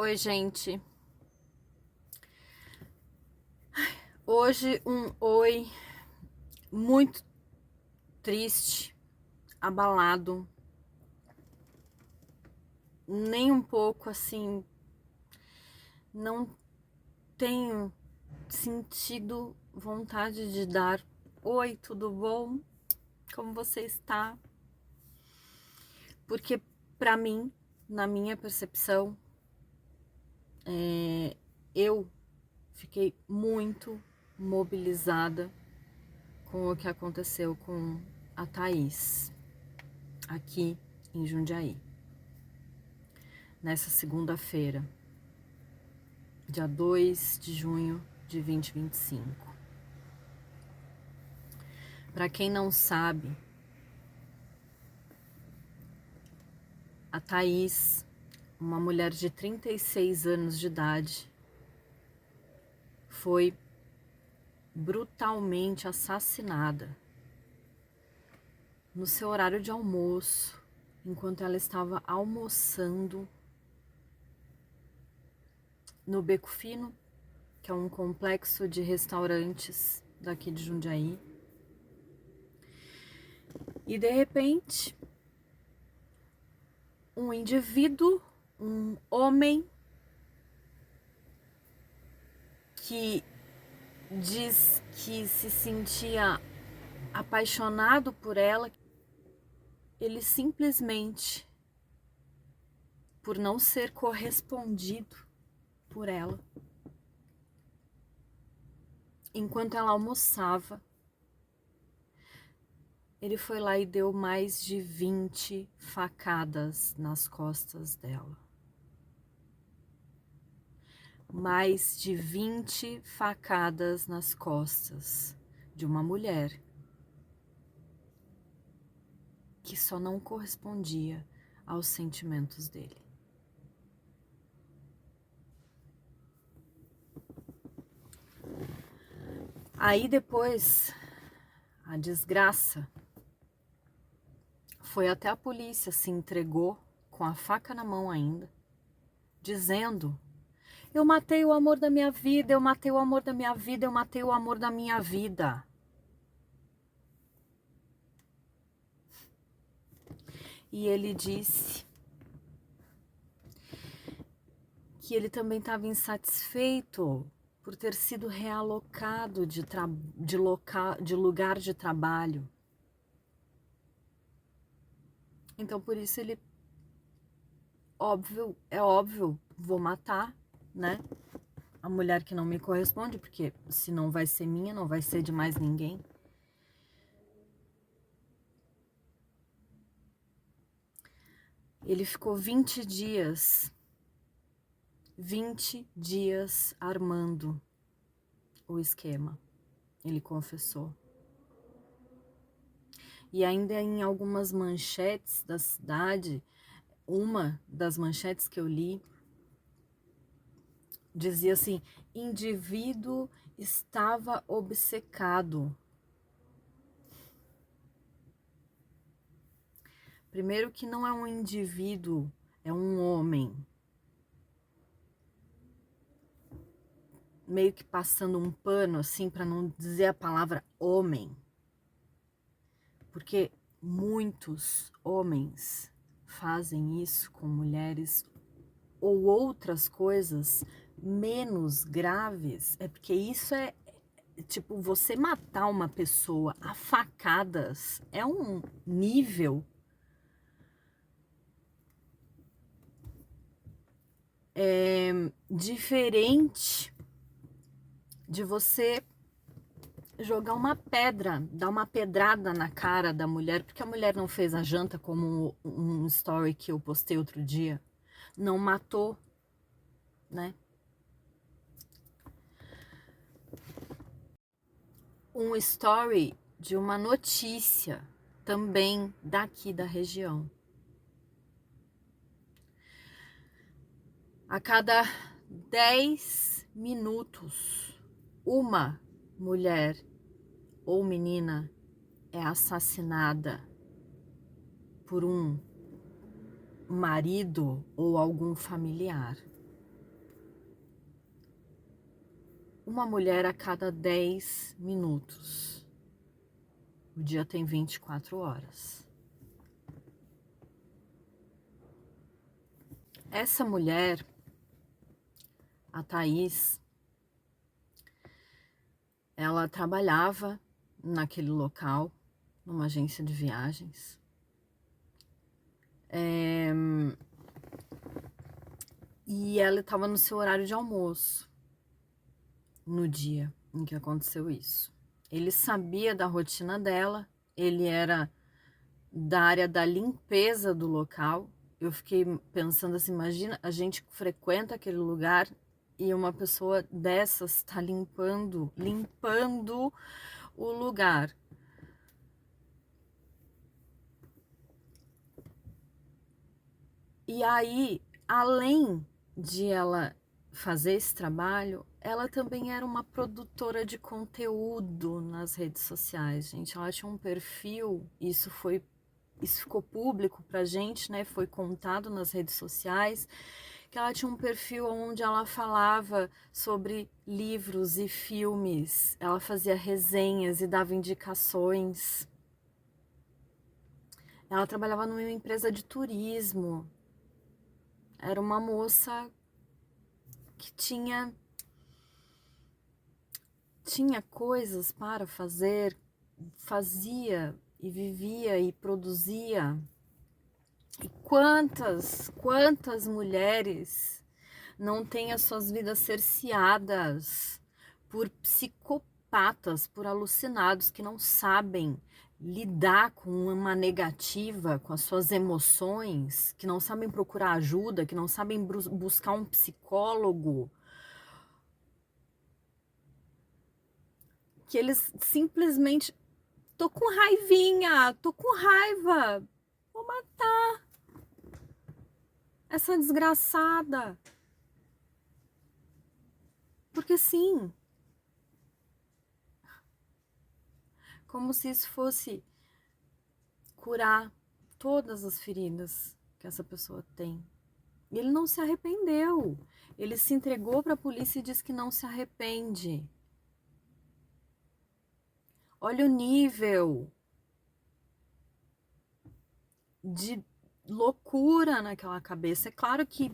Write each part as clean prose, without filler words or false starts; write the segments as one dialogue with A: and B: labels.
A: Oi, gente. Hoje um oi muito triste, abalado, nem um pouco assim, não tenho sentido vontade de dar oi, tudo bom? Como você está? Porque para mim, na minha percepção, eu fiquei muito mobilizada com o que aconteceu com a Thaís aqui em Jundiaí, nessa segunda-feira, dia 2 de junho de 2025. Para quem não sabe, a Thaís, uma mulher de 36 anos de idade, foi brutalmente assassinada no seu horário de almoço, enquanto ela estava almoçando no Beco Fino, que é um complexo de restaurantes daqui de Jundiaí. E de repente, um indivíduo, um homem que diz que se sentia apaixonado por ela, ele simplesmente, por não ser correspondido por ela, enquanto ela almoçava, ele foi lá e deu mais de 20 facadas nas costas dela. Mais de 20 facadas nas costas de uma mulher que só não correspondia aos sentimentos dele. Aí depois, a desgraça foi até a polícia, se entregou com a faca na mão ainda, dizendo: eu matei o amor da minha vida, eu matei o amor da minha vida, eu matei o amor da minha vida. E ele disse que ele também estava insatisfeito por ter sido realocado de lugar de trabalho. Então, por isso ele, é óbvio, vou matar, né? A mulher que não me corresponde, porque se não vai ser minha, não vai ser de mais ninguém. Ele ficou 20 dias armando o esquema, ele confessou. E ainda em algumas manchetes da cidade, uma das manchetes que eu li, dizia assim: indivíduo estava obcecado. Primeiro que não é um indivíduo, é um homem. Meio que passando um pano assim para não dizer a palavra homem. Porque muitos homens fazem isso com mulheres ou outras coisas menos graves. É porque isso é tipo, você matar uma pessoa a facadas é um nível diferente de você jogar uma pedra, dar uma pedrada na cara da mulher, porque a mulher não fez a janta, como um story que eu postei outro dia, não matou, né? Um story de uma notícia também daqui da região. A cada 10 minutos, uma mulher ou menina é assassinada por um marido ou algum familiar. uma mulher a cada 10 minutos. O dia tem 24 horas. Essa mulher, a Thaís, ela trabalhava naquele local, numa agência de viagens. E ela estava no seu horário de almoço, no dia em que aconteceu isso. Ele sabia da rotina dela, ele era da área da limpeza do local. Eu fiquei pensando assim, imagina, a gente frequenta aquele lugar e uma pessoa dessas está limpando o lugar. E aí, além de ela fazer esse trabalho, ela também era uma produtora de conteúdo nas redes sociais, gente. Ela tinha um perfil, isso ficou público pra gente, né? Foi contado nas redes sociais, que ela tinha um perfil onde ela falava sobre livros e filmes, ela fazia resenhas e dava indicações. Ela trabalhava numa empresa de turismo. Era uma moça que tinha coisas para fazer, fazia e vivia e produzia. E quantas mulheres não têm as suas vidas cerceadas por psicopatas, por alucinados que não sabem lidar com uma negativa, com as suas emoções, que não sabem procurar ajuda, que não sabem buscar um psicólogo, que eles simplesmente tô com raivinha, tô com raiva, vou matar essa desgraçada. Porque sim, como se isso fosse curar todas as feridas que essa pessoa tem. E ele não se arrependeu. Ele se entregou para a polícia e disse que não se arrepende. Olha o nível de loucura naquela cabeça. É claro que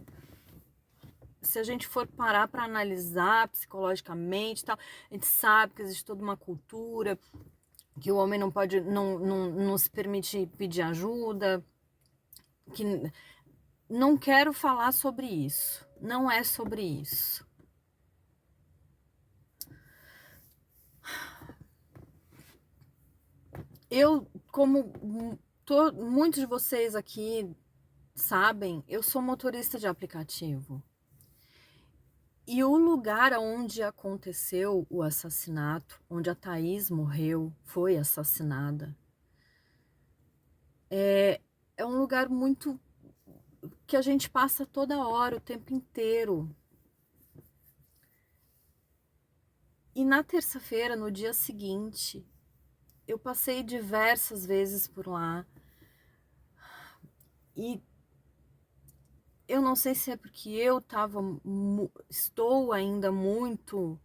A: se a gente for parar para analisar psicologicamente, tal, a gente sabe que existe toda uma cultura, que o homem não pode, não se permite pedir ajuda, que não quero falar sobre isso. Não é sobre isso. Eu, como muitos de vocês aqui sabem, eu sou motorista de aplicativo. E o lugar onde aconteceu o assassinato, onde a Thaís morreu, foi assassinada, é um lugar muito que a gente passa toda hora, o tempo inteiro. E na terça-feira, no dia seguinte, eu passei diversas vezes por lá. E eu não sei se é porque eu estou ainda muito.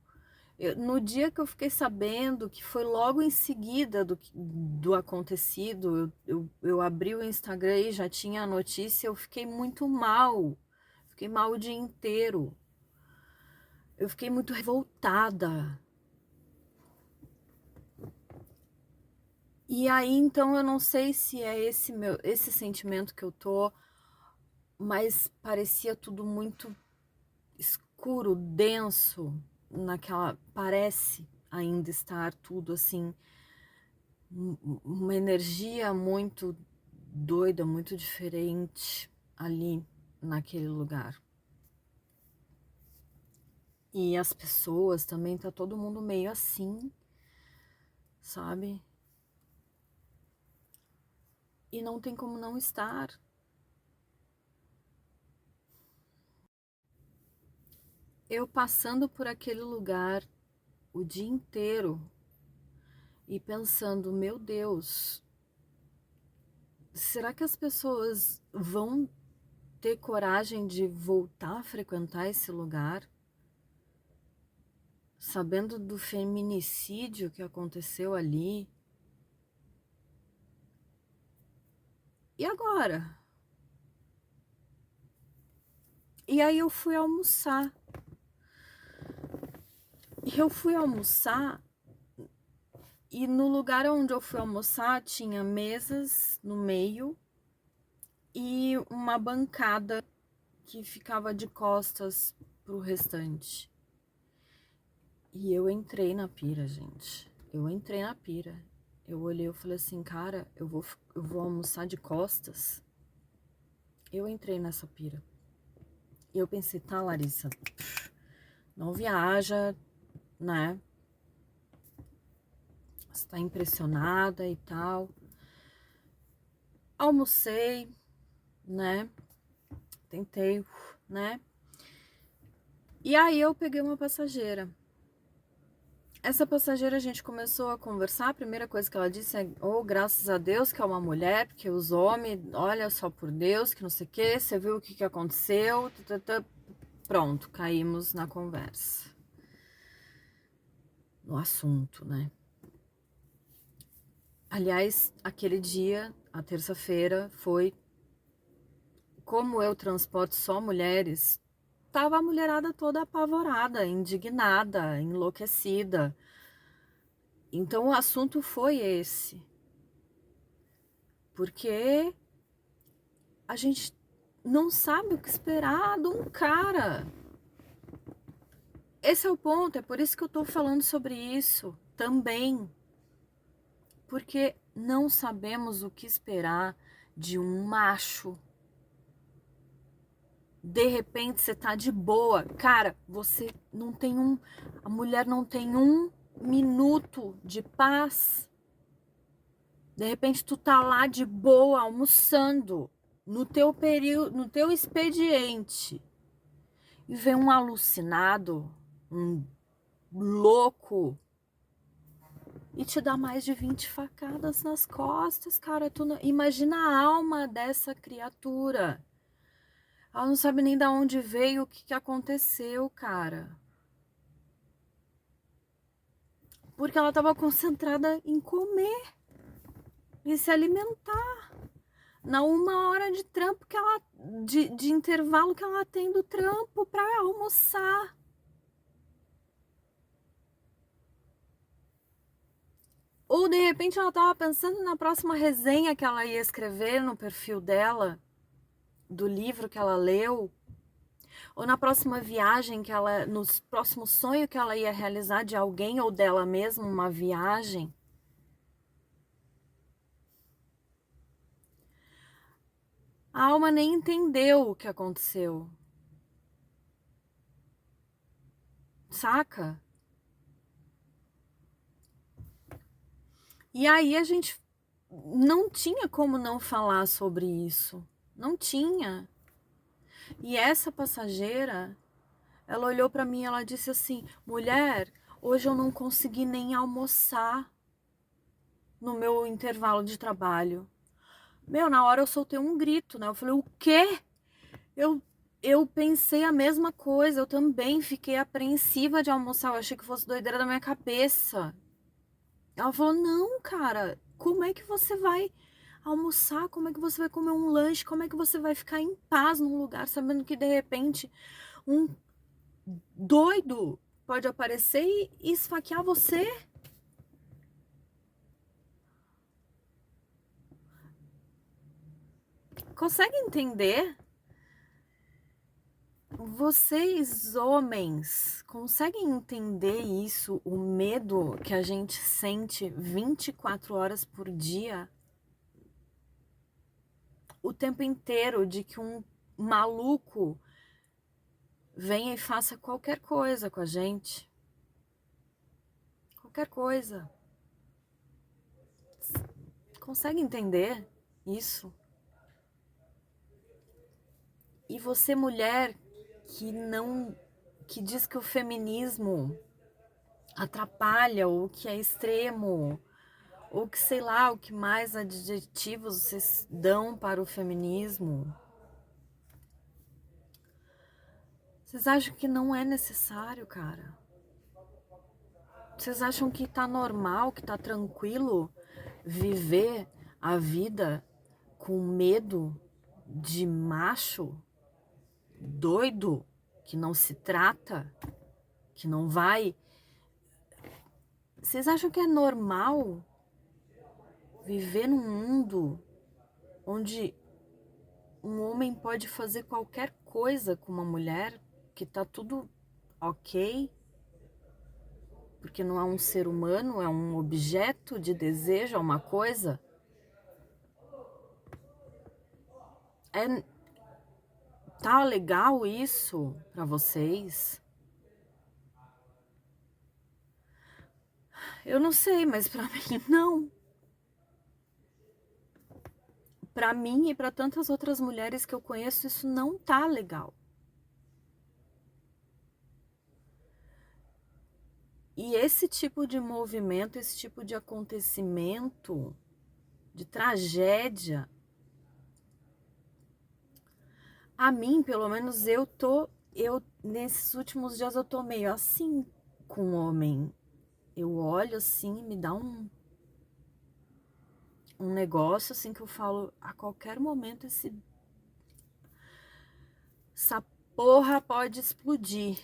A: No dia que eu fiquei sabendo, que foi logo em seguida do acontecido, eu abri o Instagram e já tinha a notícia, eu fiquei muito mal. Fiquei mal o dia inteiro. Eu fiquei muito revoltada. E aí, então, eu não sei se é esse sentimento que eu tô, mas parecia tudo muito escuro, denso, parece ainda estar tudo assim, uma energia muito doida, muito diferente ali naquele lugar. E as pessoas também, tá todo mundo meio assim, sabe? E não tem como não estar. Eu passando por aquele lugar o dia inteiro e pensando, meu Deus, será que as pessoas vão ter coragem de voltar a frequentar esse lugar? sabendo do feminicídio que aconteceu ali. E agora? E aí eu fui almoçar. E eu fui almoçar e no lugar onde eu fui almoçar tinha mesas no meio e uma bancada que ficava de costas pro restante. E eu entrei na pira, gente. Eu entrei na pira. Eu olhei e falei assim, cara, eu vou almoçar de costas. Eu entrei nessa pira. E eu pensei, tá, Larissa, não viaja, né? Você tá impressionada e tal. Almocei, né? Tentei, né? E aí eu peguei uma passageira. Essa passageira a gente começou a conversar. A primeira coisa que ela disse é: oh, graças a Deus que é uma mulher, porque os homens, olha só por Deus, que não sei o que, você viu o que aconteceu? Pronto, caímos na conversa. No assunto, né? Aliás, aquele dia, a terça-feira, foi como eu transporto só mulheres, tava a mulherada toda apavorada, indignada, enlouquecida. Então o assunto foi esse. Porque a gente não sabe o que esperar de um cara. Esse é o ponto, é por isso que eu tô falando sobre isso também. Porque não sabemos o que esperar de um macho. De repente você tá de boa. Cara, você não tem a mulher não tem um minuto de paz. De repente tu tá lá de boa, almoçando, no teu período, no teu expediente. E vem um alucinado, um louco, e te dá mais de 20 facadas nas costas, cara. Tu não... Imagina a alma dessa criatura. Ela não sabe nem de onde veio, o que aconteceu, cara. Porque ela estava concentrada em comer, em se alimentar. Na 1 hora de trampo que ela. De intervalo que ela tem do trampo para almoçar. Ou de repente ela estava pensando na próxima resenha que ela ia escrever no perfil dela, do livro que ela leu, ou na próxima viagem que ela, no próximo sonho que ela ia realizar de alguém ou dela mesma, uma viagem. A alma nem entendeu o que aconteceu. Saca? E aí a gente não tinha como não falar sobre isso. Não tinha. E essa passageira, ela olhou para mim e ela disse assim: mulher, hoje eu não consegui nem almoçar no meu intervalo de trabalho. Meu, na hora eu soltei um grito, né? Eu falei: o quê? Eu, eu pensei a mesma coisa, eu também fiquei apreensiva de almoçar, eu achei que fosse doideira da minha cabeça. Ela falou: não, cara, como é que você vai almoçar? Como é que você vai comer um lanche? Como é que você vai ficar em paz num lugar sabendo que de repente um doido pode aparecer e esfaquear você? Consegue entender? Vocês, homens, conseguem entender isso? O medo que a gente sente 24 horas por dia? O tempo inteiro de que um maluco venha e faça qualquer coisa com a gente. Qualquer coisa. Consegue entender isso? E você, mulher, que diz que o feminismo atrapalha, ou que é extremo, ou que sei lá, o que mais adjetivos vocês dão para o feminismo. Vocês acham que não é necessário, cara? Vocês acham que tá normal, que tá tranquilo viver a vida com medo de macho doido que não se trata, que não vai? Vocês acham que é normal viver num mundo onde um homem pode fazer qualquer coisa com uma mulher, que tá tudo ok? Porque não é um ser humano, é um objeto de desejo, é uma coisa? É, tá legal isso pra vocês? Eu não sei, mas pra mim não. Pra mim e pra tantas outras mulheres que eu conheço, isso não tá legal. E esse tipo de movimento, esse tipo de acontecimento, de tragédia, a mim, pelo menos, nesses últimos dias eu tô meio assim com o homem. Eu olho assim, me dá um negócio assim que eu falo, a qualquer momento essa porra pode explodir.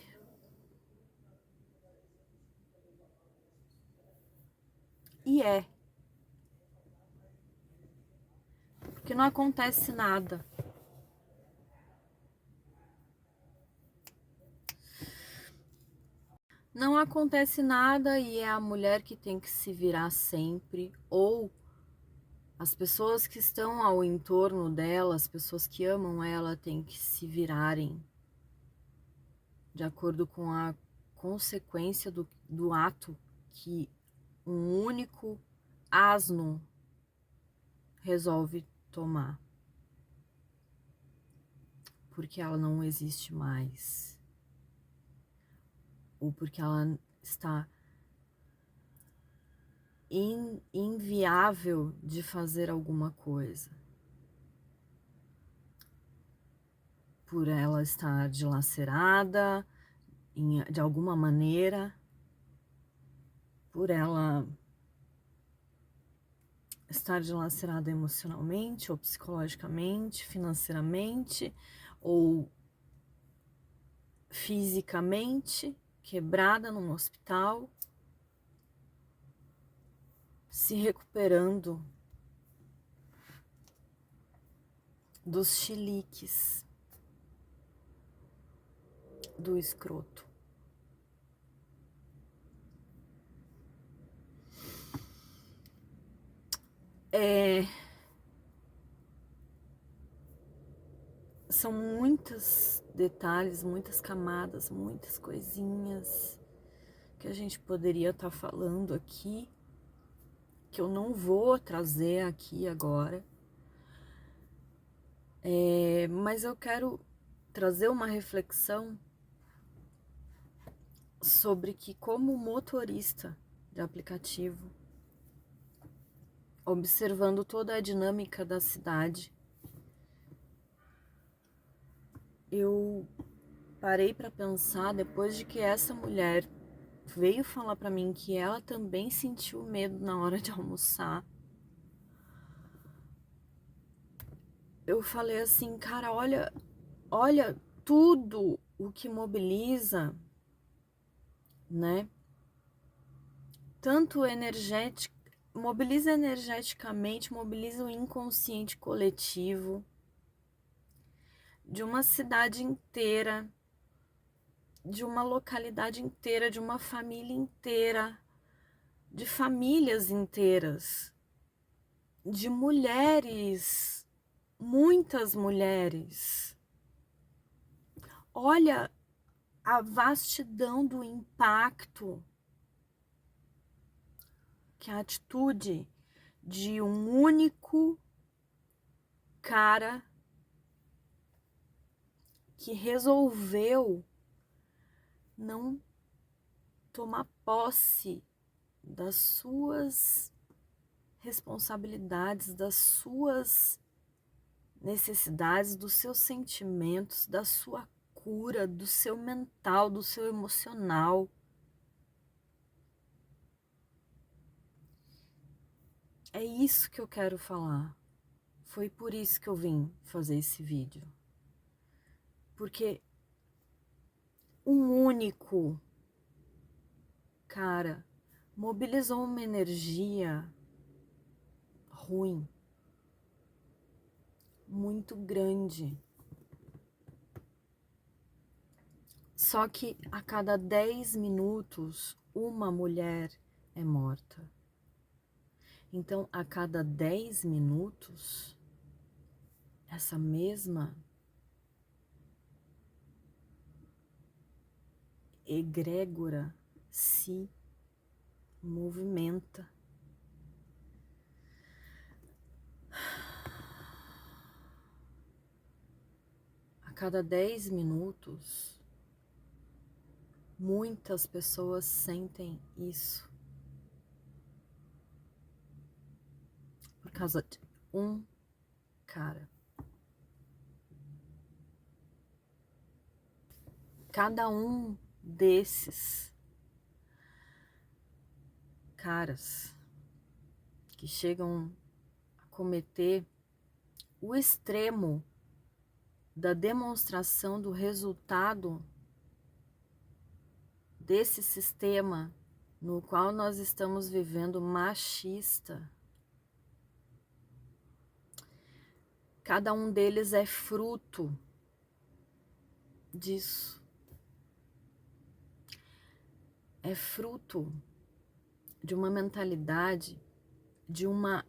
A: E é, porque não acontece nada. Não acontece nada e é a mulher que tem que se virar sempre, ou as pessoas que estão ao entorno dela, as pessoas que amam ela, têm que se virarem de acordo com a consequência do ato que um único asno resolve tomar, porque ela não existe mais, ou porque ela está inviável de fazer alguma coisa, por ela estar dilacerada de alguma maneira, por ela estar dilacerada emocionalmente, ou psicologicamente, financeiramente, ou fisicamente, quebrada num hospital, se recuperando dos chiliques do escroto. São muitos detalhes, muitas camadas, muitas coisinhas que a gente poderia estar falando aqui, que eu não vou trazer aqui agora. Mas eu quero trazer uma reflexão sobre que, como motorista de aplicativo, observando toda a dinâmica da cidade, eu parei para pensar, depois de que essa mulher veio falar para mim que ela também sentiu medo na hora de almoçar. Eu falei assim, cara, olha tudo o que mobiliza, né? Tanto mobiliza energeticamente, mobiliza o inconsciente coletivo de uma cidade inteira, de uma localidade inteira, de uma família inteira, de famílias inteiras, de mulheres, muitas mulheres. Olha a vastidão do impacto que a atitude de um único cara que resolveu não tomar posse das suas responsabilidades, das suas necessidades, dos seus sentimentos, da sua cura, do seu mental, do seu emocional. É isso que eu quero falar. Foi por isso que eu vim fazer esse vídeo. Porque um único cara mobilizou uma energia ruim, muito grande. Só que a cada 10 minutos, uma mulher é morta. Então, a cada 10 minutos, essa mesma egrégora se movimenta. A cada 10 minutos, muitas pessoas sentem isso por causa de um cara. Cada um desses caras que chegam a cometer o extremo da demonstração do resultado desse sistema no qual nós estamos vivendo machista. Cada um deles é fruto disso. É fruto de uma mentalidade, de uma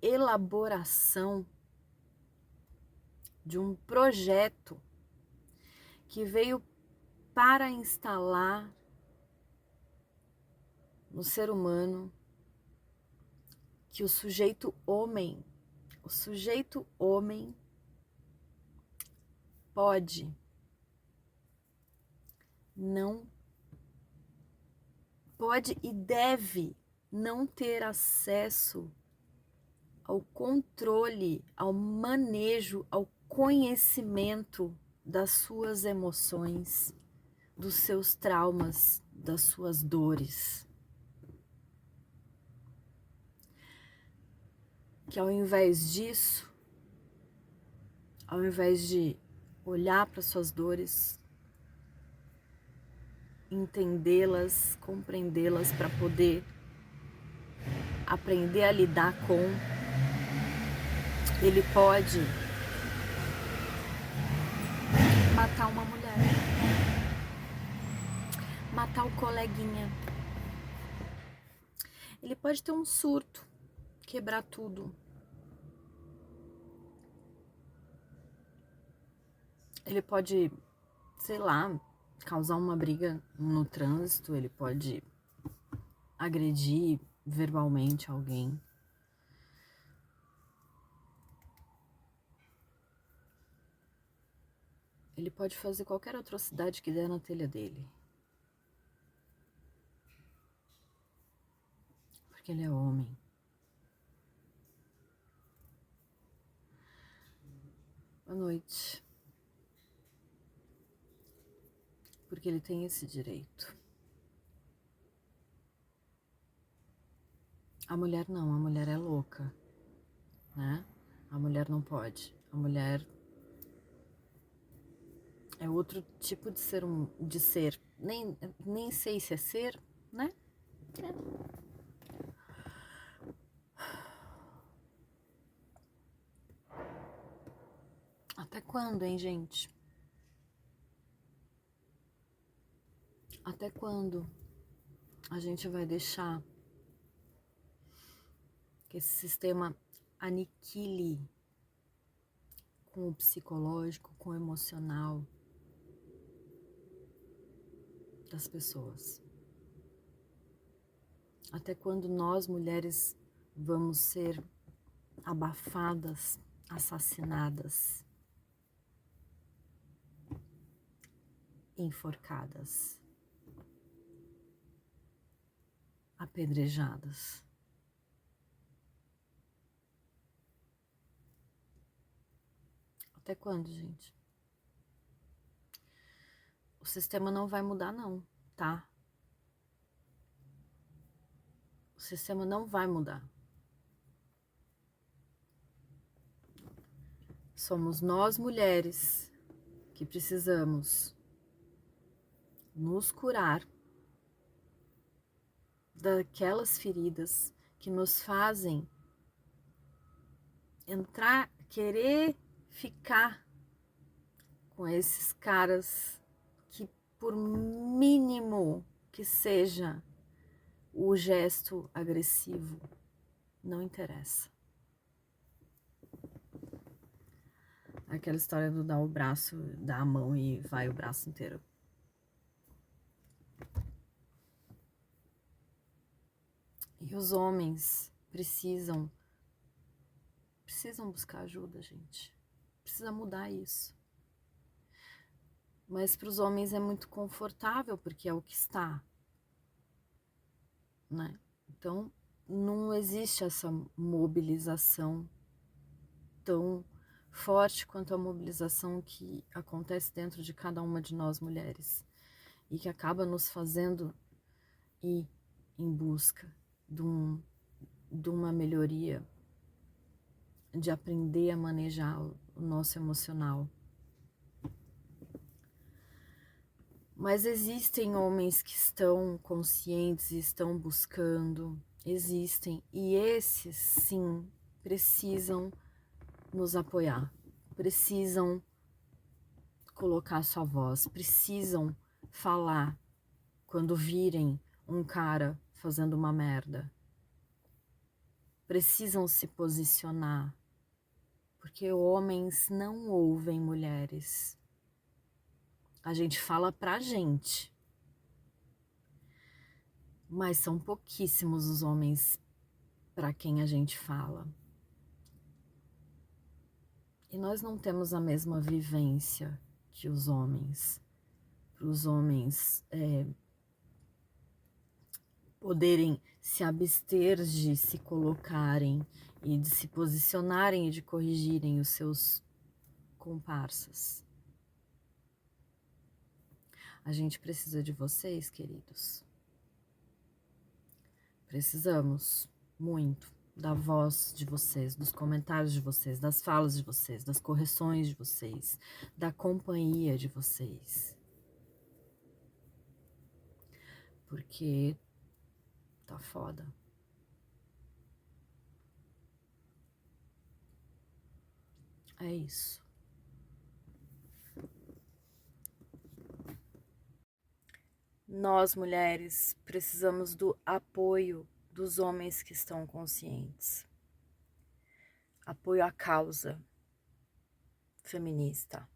A: elaboração, de um projeto que veio para instalar no ser humano que o sujeito homem pode, não pode e deve não ter acesso ao controle, ao manejo, ao conhecimento das suas emoções, dos seus traumas, das suas dores. Que ao invés disso, ao invés de olhar para suas dores, entendê-las, compreendê-las para poder aprender a lidar com, ele pode matar uma mulher, matar o coleguinha. Ele pode ter um surto, quebrar tudo. Ele pode, sei lá, causar uma briga no trânsito, ele pode agredir verbalmente alguém. Ele pode fazer qualquer atrocidade que der na telha dele. Porque ele é homem. Boa noite. Porque ele tem esse direito. A mulher não, a mulher é louca, né? A mulher não pode. A mulher é outro tipo de ser. Nem sei se é ser, né? Até quando, hein, gente? Até quando a gente vai deixar que esse sistema aniquile com o psicológico, com o emocional das pessoas? Até quando nós, mulheres, vamos ser abafadas, assassinadas, enforcadas, apedrejadas? Até quando, gente? O sistema não vai mudar não, tá? O sistema não vai mudar. Somos nós mulheres que precisamos nos curar daquelas feridas que nos fazem entrar, querer ficar com esses caras que, por mínimo que seja o gesto agressivo, não interessa. Aquela história do dar o braço, dar a mão e vai o braço inteiro. E os homens precisam buscar ajuda, gente. Precisa mudar isso. Mas para os homens é muito confortável, porque é o que está, né? Então, não existe essa mobilização tão forte quanto a mobilização que acontece dentro de cada uma de nós mulheres e que acaba nos fazendo ir em busca de uma melhoria, de aprender a manejar o nosso emocional. Mas existem homens que estão conscientes, estão buscando, existem, e esses sim precisam nos apoiar, precisam colocar sua voz, precisam falar quando virem um cara fazendo uma merda. Precisam se posicionar, porque homens não ouvem mulheres. A gente fala pra gente, mas são pouquíssimos os homens para quem a gente fala. E nós não temos a mesma vivência que os homens. Para os homens poderem se abster de se colocarem e de se posicionarem e de corrigirem os seus comparsas. A gente precisa de vocês, queridos. Precisamos muito da voz de vocês, dos comentários de vocês, das falas de vocês, das correções de vocês, da companhia de vocês. Porque tá foda. É isso. Nós, mulheres, precisamos do apoio dos homens que estão conscientes. Apoio à causa feminista.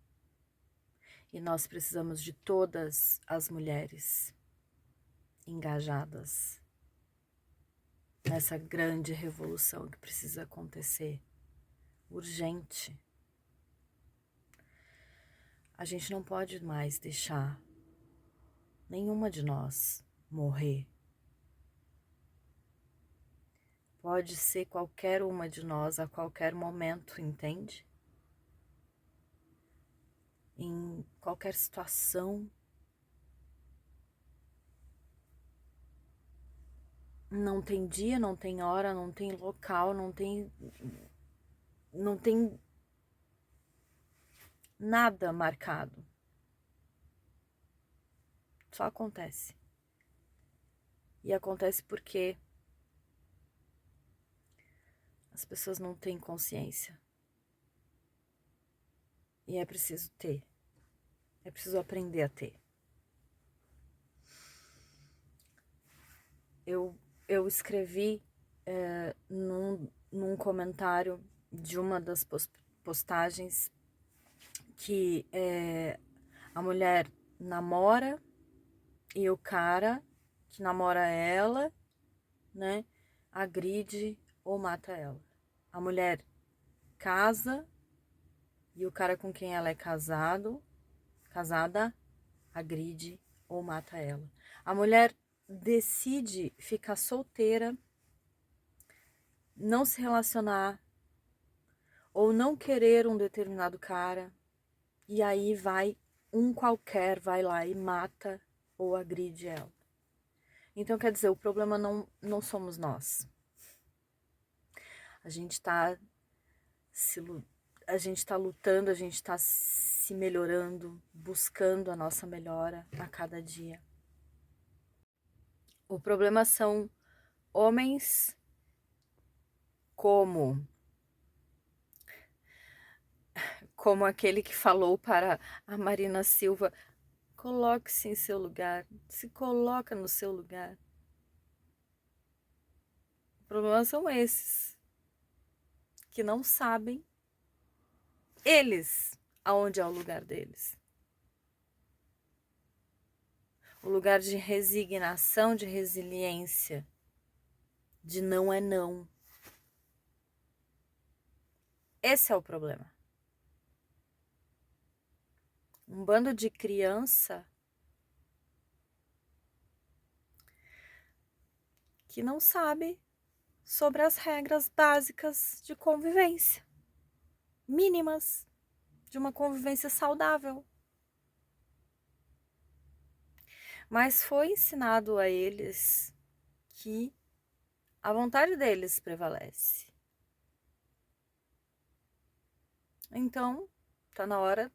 A: E nós precisamos de todas as mulheres engajadas nessa grande revolução que precisa acontecer. Urgente. A gente não pode mais deixar nenhuma de nós morrer. Pode ser qualquer uma de nós a qualquer momento, entende? Em qualquer situação. Não tem dia, não tem hora, não tem local, não tem nada marcado. Só acontece. E acontece porque as pessoas não têm consciência. E é preciso ter. É preciso aprender a ter. Eu escrevi num comentário de uma das postagens que a mulher namora e o cara que namora ela, né, agride ou mata ela. A mulher casa e o cara com quem ela é casada, agride ou mata ela. A mulher decide ficar solteira, não se relacionar ou não querer um determinado cara, e aí vai um qualquer vai lá e mata ou agride ela. Então, quer dizer, o problema não somos nós. A gente tá a gente tá lutando, a gente tá se melhorando, buscando a nossa melhora a cada dia. O problema são homens como aquele que falou para a Marina Silva: coloque-se em seu lugar, se coloca no seu lugar. O problema são esses que não sabem eles aonde é o lugar deles. O lugar de resignação, de resiliência, de não é não. Esse é o problema. Um bando de criança que não sabe sobre as regras básicas de convivência, mínimas, de uma convivência saudável. Mas foi ensinado a eles que a vontade deles prevalece. Então, tá na hora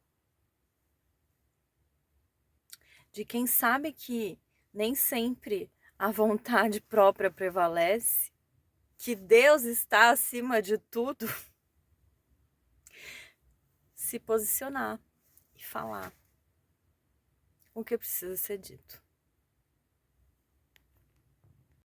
A: de quem sabe que nem sempre a vontade própria prevalece, que Deus está acima de tudo, se posicionar e falar o que precisa ser dito.